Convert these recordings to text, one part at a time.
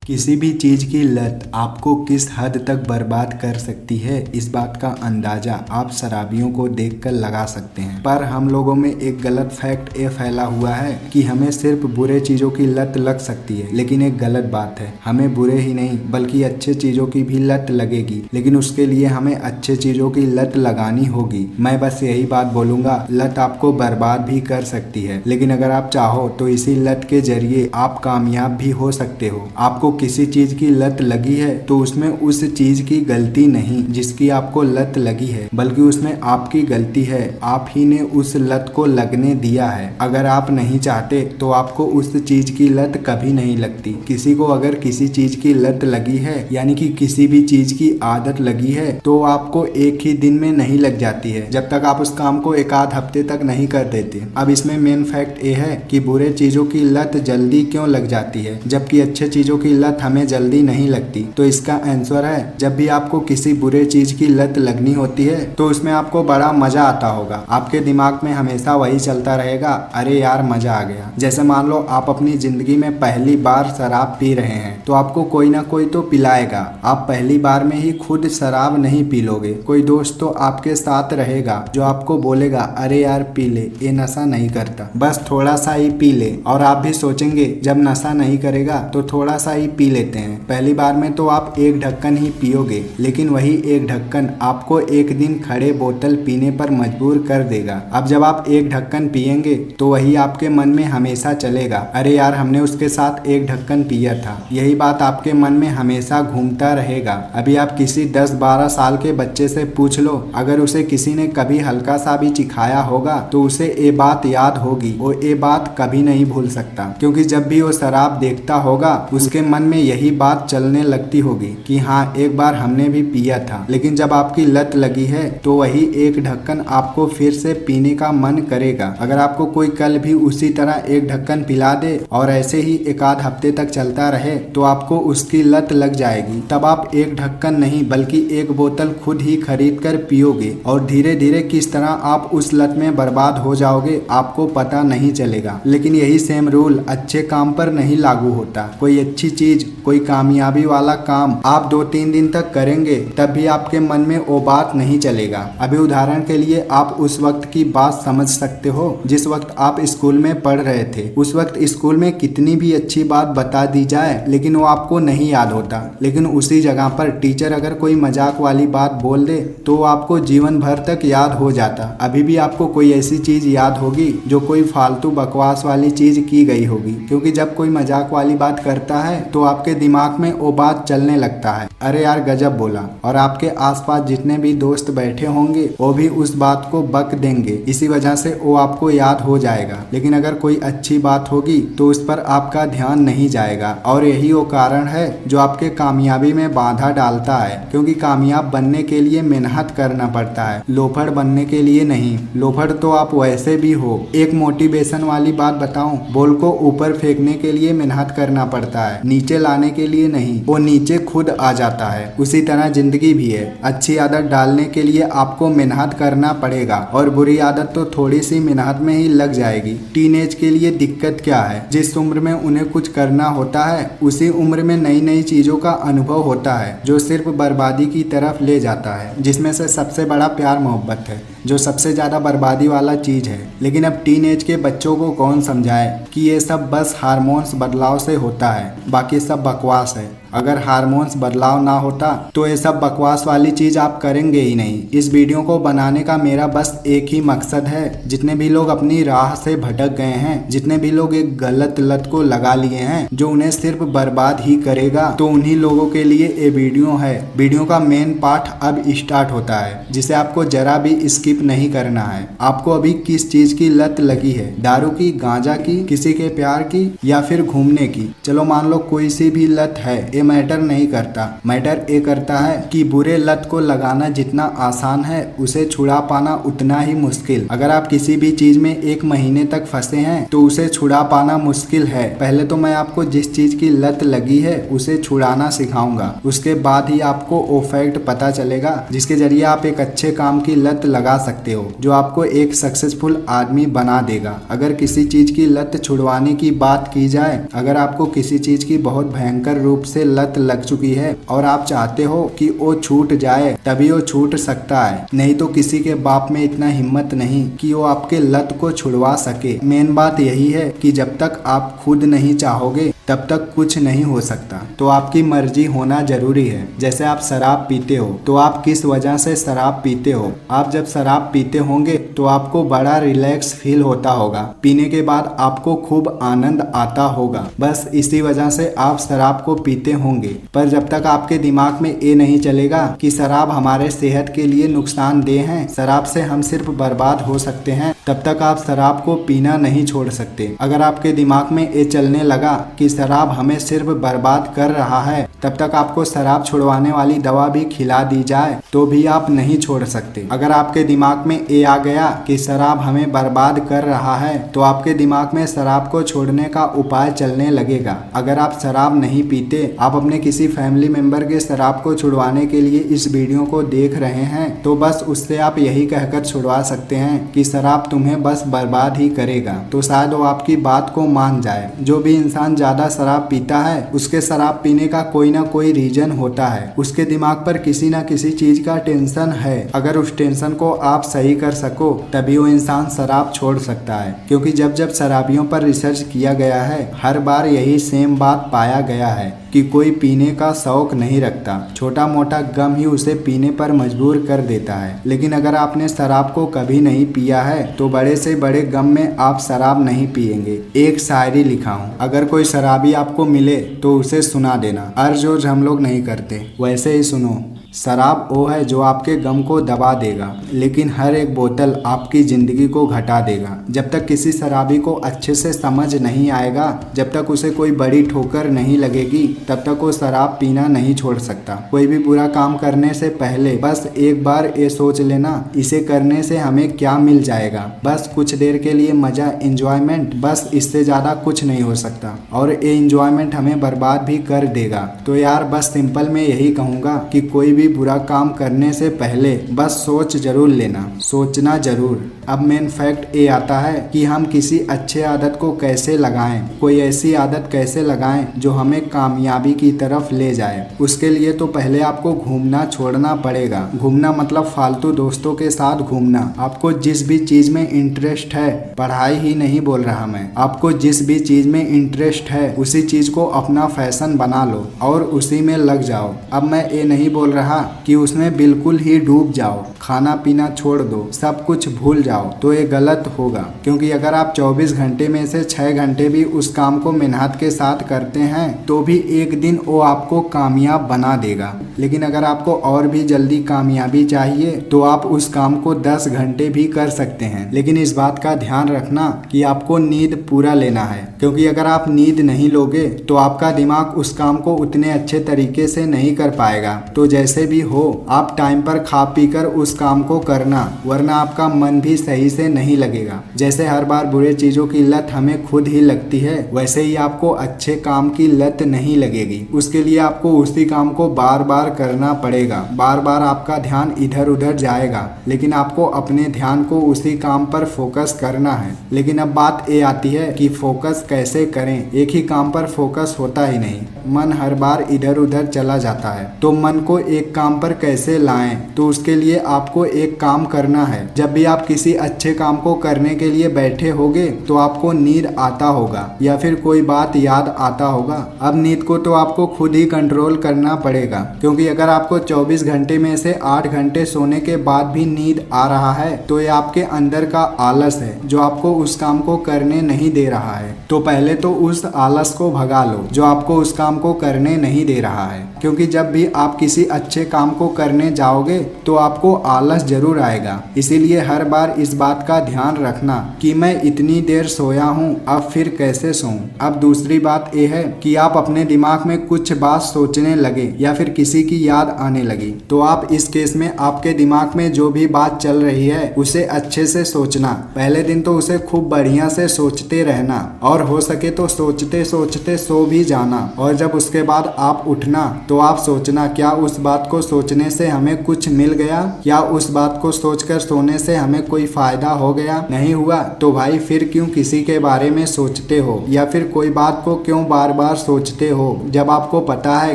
किसी भी चीज़ की लत आपको किस हद तक बर्बाद कर सकती है, इस बात का अंदाज़ा आप शराबियों को देखकर लगा सकते हैं। पर हम लोगों में एक गलत फैक्ट ये फैला हुआ है कि हमें सिर्फ बुरे चीज़ों की लत लग सकती है, लेकिन एक गलत बात है। हमें बुरे ही नहीं बल्कि अच्छे चीज़ों की भी लत लगेगी, लेकिन उसके लिए हमें अच्छे चीज़ों की लत लगानी होगी। मैं बस यही बात बोलूँगा, लत आपको बर्बाद भी कर सकती है, लेकिन अगर आप चाहो तो इसी लत के जरिए आप कामयाब भी हो सकते हो। आपको किसी चीज की लत लगी है तो उसमें उस चीज की गलती नहीं जिसकी आपको लत लगी है, बल्कि उसमें आपकी गलती है। आप ही ने उस लत को लगने दिया है। अगर आप नहीं चाहते तो आपको उस चीज की लत कभी नहीं लगती। किसी को अगर किसी चीज की लत लगी है, यानी कि किसी भी चीज की आदत लगी है, तो आपको एक ही दिन में नहीं लग जाती है, जब तक आप उस काम को एक आध हफ्ते तक नहीं कर देते। अब इसमें मेन फैक्ट ये है कि बुरे चीजों की लत जल्दी क्यों लग जाती है जबकि अच्छे चीजों की लत हमें जल्दी नहीं लगती। तो इसका आंसर है, जब भी आपको किसी बुरे चीज की लत लगनी होती है तो उसमें आपको बड़ा मजा आता होगा। आपके दिमाग में हमेशा वही चलता रहेगा, अरे यार मजा आ गया। जैसे मान लो आप अपनी जिंदगी में पहली बार शराब पी रहे हैं, तो आपको कोई ना कोई तो पिलाएगा। आप पहली बार में ही खुद शराब नहीं पी लोगे, कोई दोस्त तो आपके साथ रहेगा जो आपको बोलेगा, अरे यार पी ले, ये नशा नहीं करता, बस थोड़ा सा ही पी ले। और आप भी सोचेंगे जब नशा नहीं करेगा तो थोड़ा सा ही पी लेते हैं। पहली बार में तो आप एक ढक्कन ही पियोगे, लेकिन वही एक ढक्कन आपको एक दिन खड़े बोतल पीने पर मजबूर कर देगा। अब जब आप एक ढक्कन पिएंगे तो वही आपके मन में हमेशा चलेगा, अरे यार हमने उसके साथ एक ढक्कन पिया था। यही बात आपके मन में हमेशा घूमता रहेगा। अभी आप किसी 10-12 साल के बच्चे से पूछ लो, अगर उसे किसी ने कभी हल्का सा भी चिखाया होगा तो उसे ये बात याद होगी, वो ये बात कभी नहीं भूल सकता, क्योंकि जब भी वो शराब देखता होगा उसके मन में यही बात चलने लगती होगी कि हाँ एक बार हमने भी पिया था। लेकिन जब आपकी लत लगी है तो वही एक ढक्कन आपको फिर से पीने का मन करेगा। अगर आपको कोई कल भी उसी तरह एक ढक्कन पिला दे और ऐसे ही एक आध हफ्ते तक चलता रहे तो आपको उसकी लत लग जाएगी। तब आप एक ढक्कन नहीं बल्कि एक बोतल खुद ही खरीद कर पियोगे और धीरे धीरे किस तरह आप उस लत में बर्बाद हो जाओगे आपको पता नहीं चलेगा। लेकिन यही सेम रूल अच्छे काम पर नहीं लागू होता। कोई अच्छी चीज, कोई कामयाबी वाला काम आप 2-3 दिन तक करेंगे तब भी आपके मन में वो बात नहीं चलेगा। अभी उदाहरण के लिए आप उस वक्त की बात समझ सकते हो जिस वक्त आप स्कूल में पढ़ रहे थे। उस वक्त स्कूल में कितनी भी अच्छी बात बता दी जाए लेकिन वो आपको नहीं याद होता, लेकिन उसी जगह पर टीचर अगर कोई मजाक वाली बात बोल दे तो आपको जीवन भर तक याद हो जाता। अभी भी आपको कोई ऐसी चीज याद होगी जो कोई फालतू बकवास वाली चीज की गई होगी, क्योंकि जब कोई मजाक वाली बात करता है तो आपके दिमाग में वो बात चलने लगता है, अरे यार गजब बोला। और आपके आसपास जितने भी दोस्त बैठे होंगे वो भी उस बात को बक देंगे, इसी वजह से वो आपको याद हो जाएगा। लेकिन अगर कोई अच्छी बात होगी तो उस पर आपका ध्यान नहीं जाएगा, और यही वो कारण है जो आपके कामयाबी में बाधा डालता है, क्योंकि कामयाब बनने के लिए मेहनत करना पड़ता है, लोफड़ बनने के लिए नहीं। लोफड़ तो आप वैसे भी हो। एक मोटिवेशन वाली बात बताऊं, बॉल को ऊपर फेंकने के लिए मेहनत करना पड़ता है, नीचे लाने के लिए नहीं, वो नीचे खुद आ जाता है। उसी तरह जिंदगी भी है, अच्छी आदत डालने के लिए आपको मेहनत करना पड़ेगा और बुरी आदत तो थोड़ी सी मेहनत में ही लग जाएगी। टीनेज के लिए दिक्कत क्या है, जिस उम्र में उन्हें कुछ करना होता है उसी उम्र में नई नई चीजों का अनुभव होता है जो सिर्फ बर्बादी की तरफ ले जाता है, जिसमें से सबसे बड़ा प्यार मोहब्बत है जो सबसे ज्यादा बर्बादी वाला चीज है। लेकिन अब टीनेज के बच्चों को कौन समझाए कि ये सब बस हार्मोन्स बदलाव से होता है, बाकी सब बकवास है। अगर हार्मोन्स बदलाव ना होता तो ये सब बकवास वाली चीज आप करेंगे ही नहीं। इस वीडियो को बनाने का मेरा बस एक ही मकसद है, जितने भी लोग अपनी राह से भटक गए हैं, जितने भी लोग एक गलत लत को लगा लिए हैं जो उन्हें सिर्फ बर्बाद ही करेगा, तो उन्हीं लोगों के लिए ये वीडियो है। वीडियो का मेन पार्ट अब स्टार्ट होता है, जिसे आपको जरा भी स्किप नहीं करना है। आपको अभी किस चीज की लत लगी है, दारू की, गांजा की, किसी के प्यार की, या फिर घूमने की? चलो मान लो कोई सी भी लत है, मैटर नहीं करता। मैटर ये करता है कि बुरे लत को लगाना जितना आसान है उसे छुड़ा पाना उतना ही मुश्किल। अगर आप किसी भी चीज में 1 महीने तक फंसे हैं तो उसे छुड़ा पाना मुश्किल है। पहले तो मैं आपको जिस चीज की लत लगी है उसे छुड़ाना सिखाऊंगा, उसके बाद ही आपको वो फैक्ट पता चलेगा जिसके जरिए आप एक अच्छे काम की लत लगा सकते हो जो आपको एक सक्सेसफुल आदमी बना देगा। अगर किसी चीज की लत छुड़वाने की बात की जाए, अगर आपको किसी चीज की बहुत भयंकर रूप से लत लग चुकी है और आप चाहते हो कि वो छूट जाए, तभी वो छूट सकता है, नहीं तो किसी के बाप में इतना हिम्मत नहीं कि वो आपके लत को छुड़वा सके। मेन बात यही है कि जब तक आप खुद नहीं चाहोगे तब तक कुछ नहीं हो सकता। तो आपकी मर्जी होना जरूरी है। जैसे आप शराब पीते हो तो आप किस वजह से शराब पीते हो? आप जब शराब पीते होंगे तो आपको बड़ा रिलैक्स फील होता होगा, पीने के बाद आपको खूब आनंद आता होगा, बस इसी वजह से आप शराब को पीते होंगे। पर जब तक आपके दिमाग में ये नहीं चलेगा कि शराब हमारे सेहत के लिए नुकसानदेह है, शराब से हम सिर्फ बर्बाद हो सकते हैं, तब तक आप शराब को पीना नहीं छोड़ सकते। अगर आपके दिमाग में ये चलने लगा कि शराब हमें सिर्फ बर्बाद कर रहा है, तब तक आपको शराब छुड़वाने वाली दवा भी खिला दी जाए तो भी आप नहीं छोड़ सकते। अगर आपके दिमाग में ये आ गया कि शराब हमें बर्बाद कर रहा है तो आपके दिमाग में शराब को छोड़ने का उपाय चलने लगेगा। अगर आप शराब नहीं पीते, आप अपने किसी फैमिली मेंबर के शराब को छुड़वाने के लिए इस वीडियो को देख रहे हैं, तो बस उससे आप यही कहकर छुड़वा सकते हैं कि शराब तुम्हें बस बर्बाद ही करेगा, तो शायद वो आपकी बात को मान जाए। जो भी इंसान ज्यादा शराब पीता है उसके शराब पीने का कोई ना कोई रीजन होता है, उसके दिमाग पर किसी ना किसी चीज का टेंशन है। अगर उस टेंशन को आप सही कर सको तभी वो इंसान शराब छोड़ सकता है, क्योंकि जब जब शराबियों पर रिसर्च किया गया है हर बार यही सेम बात पाया गया है कि कोई पीने का शौक नहीं रखता, छोटा मोटा गम ही उसे पीने पर मजबूर कर देता है। लेकिन अगर आपने शराब को कभी नहीं पिया है तो बड़े से बड़े गम में आप शराब नहीं पिएंगे। एक शायरी लिखा हूँ, अगर कोई शराबी आपको मिले तो उसे सुना देना, अर्ज वर्ज हम लोग नहीं करते, वैसे ही सुनो। शराब वो है जो आपके गम को दबा देगा, लेकिन हर एक बोतल आपकी जिंदगी को घटा देगा। जब तक किसी शराबी को अच्छे से समझ नहीं आएगा, जब तक उसे कोई बड़ी ठोकर नहीं लगेगी, तब तक वो शराब पीना नहीं छोड़ सकता। कोई भी बुरा काम करने से पहले बस एक बार ये सोच लेना, इसे करने से हमें क्या मिल जाएगा। बस कुछ देर के लिए मजा, एंजॉयमेंट, बस इससे ज्यादा कुछ नहीं हो सकता, और ये एंजॉयमेंट हमें बर्बाद भी कर देगा। तो यार बस सिंपल मैं यही कहूँगा कि कोई भी बुरा काम करने से पहले बस सोच जरूर लेना, सोचना जरूर। अब मेन फैक्ट ये आता है कि हम किसी अच्छे आदत को कैसे लगाएं, कोई ऐसी आदत कैसे लगाएं जो हमें कामयाबी की तरफ ले जाए। उसके लिए तो पहले आपको घूमना छोड़ना पड़ेगा। घूमना मतलब फालतू दोस्तों के साथ घूमना। आपको जिस भी चीज में इंटरेस्ट है, पढ़ाई ही नहीं बोल रहा मैं, आपको जिस भी चीज में इंटरेस्ट है उसी चीज को अपना फैशन बना लो और उसी में लग जाओ। अब मैं ये नहीं बोल रहा कि उसमें बिल्कुल ही डूब जाओ, खाना पीना छोड़ दो, सब कुछ भूल जाओ, तो ये गलत होगा। क्योंकि अगर आप 24 घंटे में से 6 घंटे भी उस काम को मेहनत के साथ करते हैं तो भी एक दिन वो आपको कामयाब बना देगा। लेकिन अगर आपको और भी जल्दी कामयाबी चाहिए तो आप उस काम को 10 घंटे भी कर सकते हैं। लेकिन इस बात का ध्यान रखना कि आपको नींद पूरा लेना है, क्योंकि अगर आप नींद नहीं लोगे तो आपका दिमाग उस काम को उतने अच्छे तरीके से नहीं कर पाएगा। तो जैसे भी हो आप टाइम पर खा पी कर उस काम को करना, वरना आपका मन भी सही से नहीं लगेगा। जैसे हर बार बुरे चीजों की लत हमें खुद ही लगती है, वैसे ही आपको अच्छे काम की लत नहीं लगेगी। उसके लिए आपको उसी काम को बार बार करना पड़ेगा, बार बार आपका ध्यान इधर उधर जाएगा, लेकिन आपको अपने ध्यान को उसी काम पर फोकस करना है। लेकिन अब बात ये आती है कि फोकस कैसे करें। एक ही काम पर फोकस होता ही नहीं, मन हर बार इधर उधर चला जाता है। तो मन को एक काम पर कैसे लाएं, तो उसके लिए आपको एक काम करना है। जब भी आप किसी अच्छे काम को करने के लिए बैठे होगे तो आपको नींद आता होगा या फिर कोई बात याद आता होगा। अब नींद को तो आपको खुद ही कंट्रोल करना पड़ेगा, क्योंकि अगर आपको 24 घंटे में से 8 घंटे सोने के बाद भी नींद आ रहा है तो ये आपके अंदर का आलस है जो आपको उस काम को करने नहीं दे रहा है। तो पहले तो उस आलस को भगा लो जो आपको उस काम को करने नहीं दे रहा है। क्योंकि जब भी आप किसी अच्छे अच्छे काम को करने जाओगे तो आपको आलस जरूर आएगा। इसीलिए हर बार इस बात का ध्यान रखना कि मैं इतनी देर सोया हूँ, अब फिर कैसे सोऊं। अब दूसरी बात यह है कि आप अपने दिमाग में कुछ बात सोचने लगे या फिर किसी की याद आने लगी, तो आप इस केस में आपके दिमाग में जो भी बात चल रही है उसे अच्छे से सोचना। पहले दिन तो उसे खूब बढ़िया से सोचते रहना और हो सके तो सोचते सोचते सो भी जाना। और जब उसके बाद आप उठना तो आप सोचना, क्या उस बात को सोचने से हमें कुछ मिल गया, क्या उस बात को सोचकर सोने से हमें कोई फायदा हो गया। नहीं हुआ तो भाई फिर क्यों किसी के बारे में सोचते हो या फिर कोई बात को क्यों बार बार सोचते हो, जब आपको पता है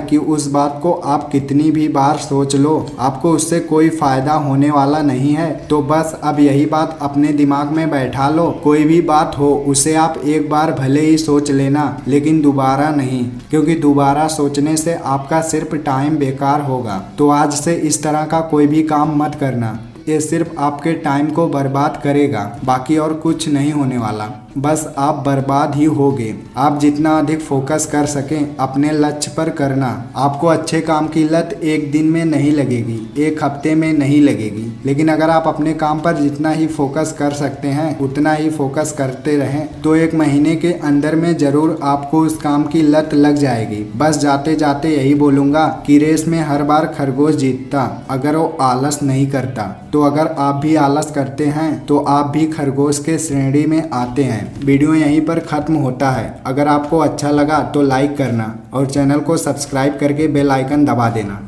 कि उस बात को आप कितनी भी बार सोच लो आपको उससे कोई फायदा होने वाला नहीं है। तो बस अब यही बात अपने दिमाग में बैठा लो, कोई भी बात हो उसे आप एक बार भले ही सोच लेना लेकिन दोबारा नहीं, क्योंकि दोबारा सोचने से आपका सिर्फ टाइम बेकार होगा। तो आज से इस तरह का कोई भी काम मत करना, ये सिर्फ आपके टाइम को बर्बाद करेगा, बाकी और कुछ नहीं होने वाला। बस आप बर्बाद ही होगे। आप जितना अधिक फोकस कर सकें अपने लक्ष्य पर करना। आपको अच्छे काम की लत एक दिन में नहीं लगेगी, एक हफ्ते में नहीं लगेगी, लेकिन अगर आप अपने काम पर जितना ही फोकस कर सकते हैं उतना ही फोकस करते रहें तो एक महीने के अंदर में जरूर आपको उस काम की लत लग जाएगी। बस जाते जाते यही बोलूँगा कि रेस में हर बार खरगोश जीतता अगर वो आलस नहीं करता। तो अगर आप भी आलस करते हैं तो आप भी खरगोश के श्रेणी में आते हैं। वीडियो यहीं पर खत्म होता है। अगर आपको अच्छा लगा तो लाइक करना और चैनल को सब्सक्राइब करके बेल आइकन दबा देना।